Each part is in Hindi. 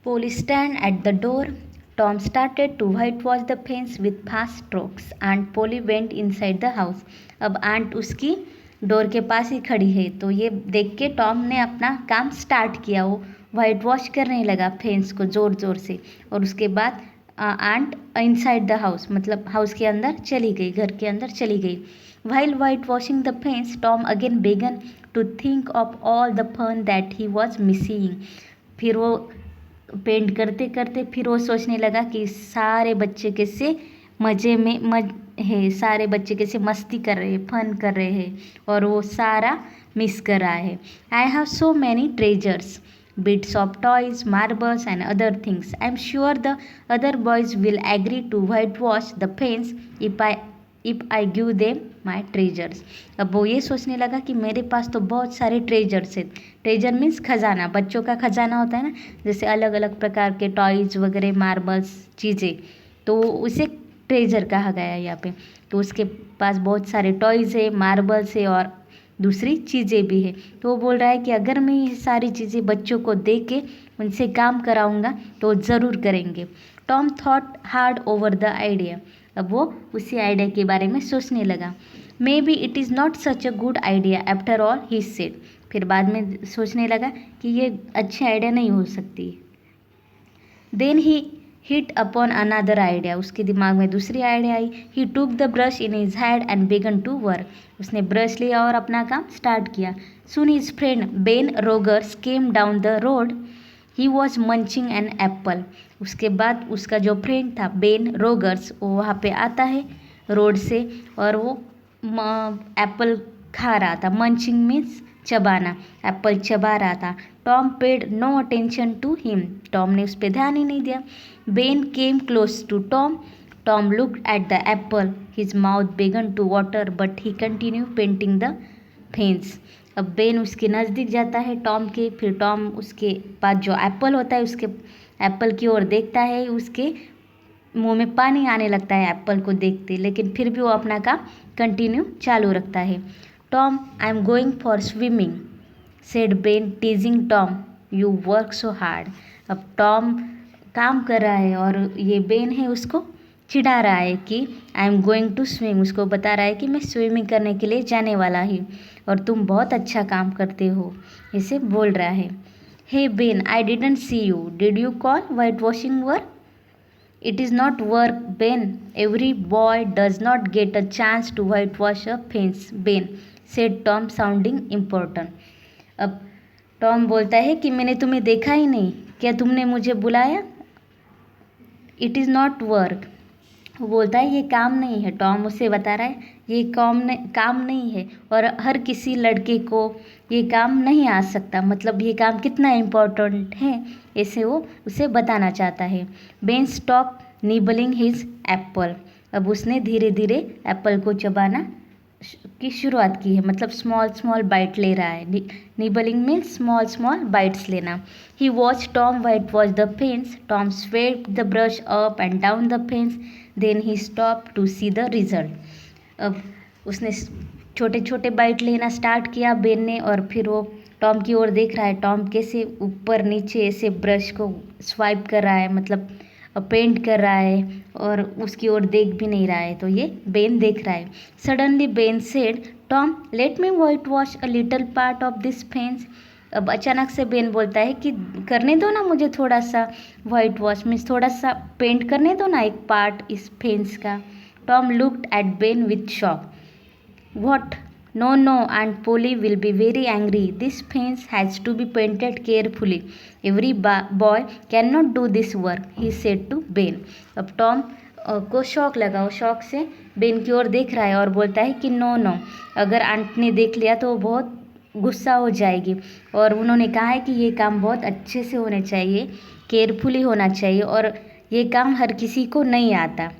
Polly stand at the door. Tom started to whitewash the fence with fast strokes and Polly went inside the house. अब आंट उसकी डोर के पास ही खड़ी है तो ये देख के टॉम ने अपना काम स्टार्ट किया। वो वाइट वॉश करने लगा फेंस को ज़ोर ज़ोर से और उसके बाद आंट इनसाइड द हाउस मतलब हाउस के अंदर चली गई, घर के अंदर चली गई। While white washing the fence Tom again began to think of all the fun that he was missing. फिर वो पेंट करते करते फिर वो सोचने लगा कि सारे बच्चे कैसे मज़े में है, सारे बच्चे कैसे मस्ती कर रहे हैं, फन कर रहे हैं और वो सारा मिस कर रहा है। I have so many treasures, bits of toys, marbles and other things. I am sure the other boys will agree to whitewash the fence if I give them my treasures. अब वो ये सोचने लगा कि मेरे पास तो बहुत सारे ट्रेजर्स हैं। ट्रेजर मीन्स खजाना, बच्चों का खजाना होता है ना, जैसे अलग अलग प्रकार के टॉयज़ वगैरह, मार्बल्स चीज़ें, तो उसे ट्रेजर कहा गया है यहाँ पे। तो उसके पास बहुत सारे टॉयज़ है, मार्बल्स है और दूसरी चीज़ें भी है। तो वो बोल रहा है कि अगर मैं ये सारी चीज़ें बच्चों को दे के उनसे काम कराऊंगा तो ज़रूर करेंगे। Tom thought hard over the idea. अब वो उसी आइडिया के बारे में सोचने लगा। May be it is not such a good idea after all he said. फिर बाद में सोचने लगा कि ये अच्छी आइडिया नहीं हो सकती। Then he hit upon another idea. उसके दिमाग में दूसरी आइडिया आई। He took the brush in his hand and began to work. उसने ब्रश लिया और अपना काम स्टार्ट किया। Soon his friend Ben Rogers came down the road. He was munching an apple. उसके बाद उसका जो फ्रेंड था बेन रोगर्स, वो वहाँ पे आता है रोड से और वो एप्पल खा रहा था। मंचिंग मीन्स चबाना, एप्पल चबा रहा था। Tom paid no attention to him. Tom ने उस पर ध्यान ही नहीं दिया। Ben came close to Tom. Tom looked at the apple. His mouth began to water but he continue painting the fence. अब बेन उसके नज़दीक जाता है टॉम के। फिर टॉम उसके पास जो एप्पल होता है उसके एप्पल की ओर देखता है। उसके मुंह में पानी आने लगता है एप्पल को देखते, लेकिन फिर भी वो अपना काम कंटिन्यू चालू रखता है। Tom I am going for swimming said Ben टीजिंग Tom you work so hard. अब टॉम काम कर रहा है और ये बेन है उसको चिढ़ा रहा है कि I am going to swim. उसको बता रहा है कि मैं स्विमिंग करने के लिए जाने वाला ही और तुम बहुत अच्छा काम करते हो, इसे बोल रहा है। Hey Ben I didn't see you, did you call white washing work? It is not work, Ben. Every boy does not get a chance to whitewash a fence, Ben, said Tom sounding important. अब टॉम बोलता है कि मैंने तुम्हें देखा ही नहीं, क्या तुमने मुझे बुलाया? It is not work. वो बोलता है ये काम नहीं है। टॉम उसे बता रहा है ये काम नहीं है और हर किसी लड़के को ये काम नहीं आ सकता, मतलब ये काम कितना इम्पोर्टेंट है ऐसे वो उसे बताना चाहता है। Ben stop nibbling his Apple. अब उसने धीरे धीरे एप्पल को चबाना की शुरुआत की है, मतलब स्मॉल स्मॉल बाइट ले रहा है। निबलिंग में स्मॉल स्मॉल बाइट्स लेना। He watch Tom white wash the fence. Tom swept the brush up and down the fence. Then he stop to see the result. अब उसने छोटे छोटे बाइट लेना स्टार्ट किया बेन ने और फिर वो टॉम की ओर देख रहा है। टॉम कैसे ऊपर नीचे ऐसे ब्रश को स्वाइप कर रहा है, मतलब पेंट कर रहा है और उसकी ओर देख भी नहीं रहा है, तो ये बेन देख रहा है। Suddenly Ben said Tom let me white wash a little part of this fence. अब अचानक से बेन बोलता है कि करने दो ना मुझे थोड़ा सा वाइट वॉश, मीन्स थोड़ा सा पेंट करने दो ना एक पार्ट इस फेंस का। Tom looked eight Ben with shock. What? No, no, Aunt Polly will be very angry. This fence has to be painted carefully. Every boy cannot do this work, he said to Ben. अब टॉम को शौक लगा, वो शौक से बेन की ओर देख रहा है और बोलता है कि नो नो, अगर आंट ने देख लिया तो वो बहुत गुस्सा हो जाएगी और उन्होंने कहा है कि ये काम बहुत अच्छे से होने चाहिए, केयरफुली होना चाहिए और ये काम हर किसी को नहीं आता।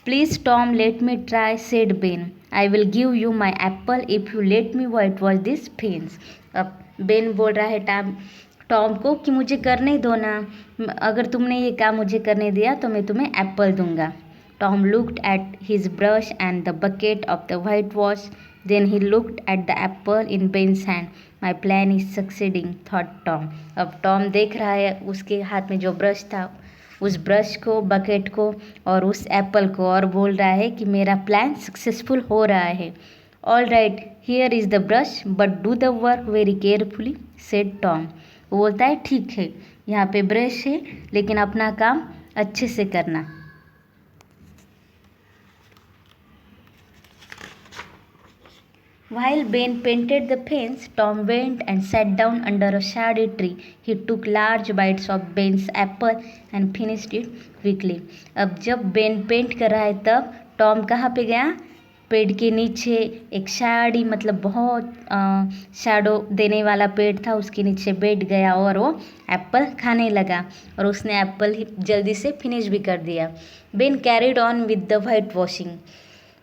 Please Tom let me try said Ben. I will give you my Apple if you let me white wash this fence. अब बेन बोल रहा है टॉम को कि मुझे करने दो ना, अगर तुमने ये काम मुझे करने दिया तो मैं तुम्हें एप्पल दूंगा। Tom looked at his brush and the bucket of the white wash Then he looked at the apple in Ben's hand. My plan is succeeding, thought Tom. अब टॉम देख रहा है उसके हाथ में जो ब्रश था, उस ब्रश को, बकेट को और उस एप्पल को, और बोल रहा है कि मेरा प्लान सक्सेसफुल हो रहा है. All right, here is the brush but do the work very carefully, said Tom. वो बोलता है ठीक है, यहाँ पे ब्रश है लेकिन अपना काम अच्छे से करना. While Ben painted the fence, Tom went and sat down under a shady tree. He took large bites of Ben's apple and finished it quickly. अब जब बेन पेंट कर रहा है तब टॉम कहाँ पे गया? पेड़ के नीचे एक शाड़ी, मतलब बहुत शैडो देने वाला पेड़ था, उसके नीचे बैठ गया और वो एप्पल खाने लगा और उसने एप्पल जल्दी से फिनिश भी कर दिया. Ben carried on with the white washing.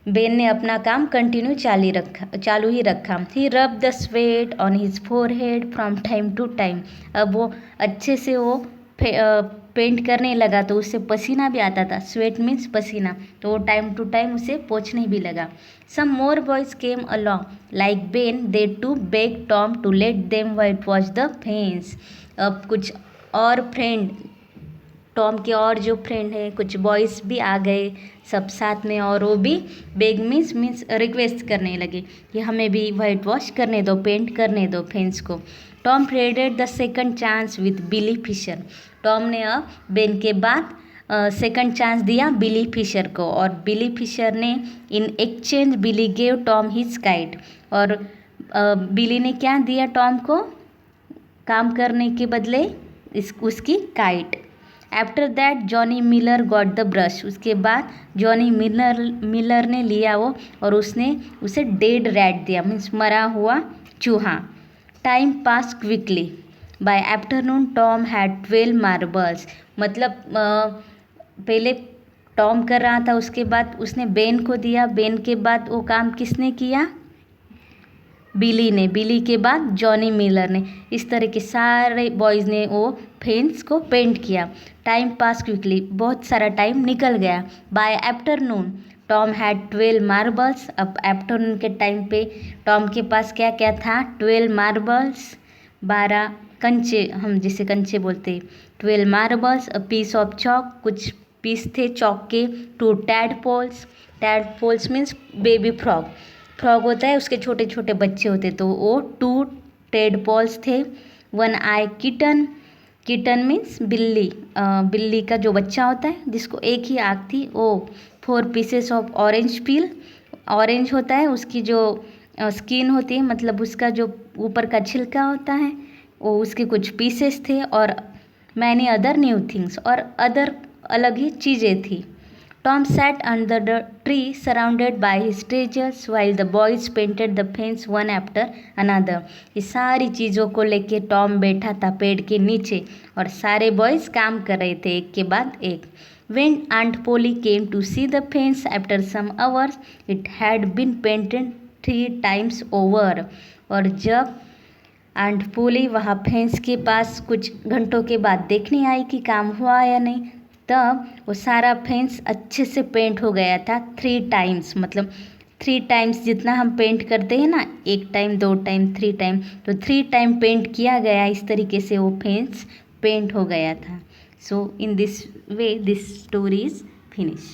Ben ने अपना काम कंटिन्यू चालू ही रखा. He rub the sweat on his forehead from time to time. अब वो अच्छे से वो पेंट करने लगा तो उससे पसीना भी आता था. स्वेट मीन्स पसीना. तो वो टाइम टू टाइम उसे पोंछने भी लगा. Some more boys came along like Ben. They to beg Tom to let them white wash the fence. अब कुछ और फ्रेंड, टॉम के और जो फ्रेंड है, कुछ बॉयज़ भी आ गए सब साथ में, और वो भी बेग मीन्स रिक्वेस्ट करने लगे कि हमें भी वाइट वॉश करने दो, पेंट करने दो फेंस को. Tom traded the second chance with Billy Fisher. Tom ने अब बेन के बाद सेकंड चांस दिया बिली फिशर को, और बिली फिशर ने in exchange Billy gave Tom his kite. और बिली ने क्या दिया टॉम को काम करने के बदले? उसकी kite. After that Johnny Miller got the brush. उसके बाद जॉनी मिलर ने लिया वो और उसने उसे डेड रैट दिया, मीन्स मरा हुआ चूहा. Time pass quickly. By afternoon Tom had 12 marbles. मतलब पहले टॉम कर रहा था, उसके बाद उसने बेन को दिया, बेन के बाद वो काम किसने किया? बिली ने, बिली के बाद जॉनी मिलर ने. इस तरह के सारे बॉयज़ ने वो फेंस को पेंट किया. Time pass quickly. बहुत सारा टाइम निकल गया. By afternoon Tom had 12 marbles. अब आफ्टरनून के टाइम पे टॉम के पास क्या क्या था? 12 मार्बल्स, 12 कंचे, हम जिसे कंचे बोलते. 12 marbles, a piece of chalk, कुछ पीस थे चॉक के. 2 tadpoles. Tadpoles means baby frog. Frog होता है उसके छोटे छोटे बच्चे होते, तो वो 2 टैडपोल्स थे. 1 आई किटन. किटन मीन्स बिल्ली, बिल्ली का जो बच्चा होता है जिसको एक ही आँख थी वो. 4 pieces of orange peel. Orange होता है उसकी जो स्किन होती है, मतलब उसका जो ऊपर का छिलका होता है, वो उसके कुछ पीसेस थे. और मैनी अदर न्यू थिंग्स, और अदर अलग ही चीज़ें थी. Tom sat under the tree surrounded by his treasures while the boys painted the fence one after another. ये सारी चीज़ों को लेके टॉम बैठा था पेड़ के नीचे और सारे बॉयज़ काम कर रहे थे एक के बाद एक. When Aunt Polly came to see the fence after some hours, it had been painted 3 times over. और जब आंट पोली वहाँ फेंस के पास कुछ घंटों के बाद देखने आई कि काम हुआ या नहीं, तब वो सारा फेंस अच्छे से पेंट हो गया था 3 टाइम्स. मतलब 3 टाइम्स जितना हम पेंट करते हैं ना, 1 टाइम, 2 टाइम, 3 टाइम, तो 3 टाइम पेंट किया गया. इस तरीके से वो फेंस पेंट हो गया था. So in this way this story is finish.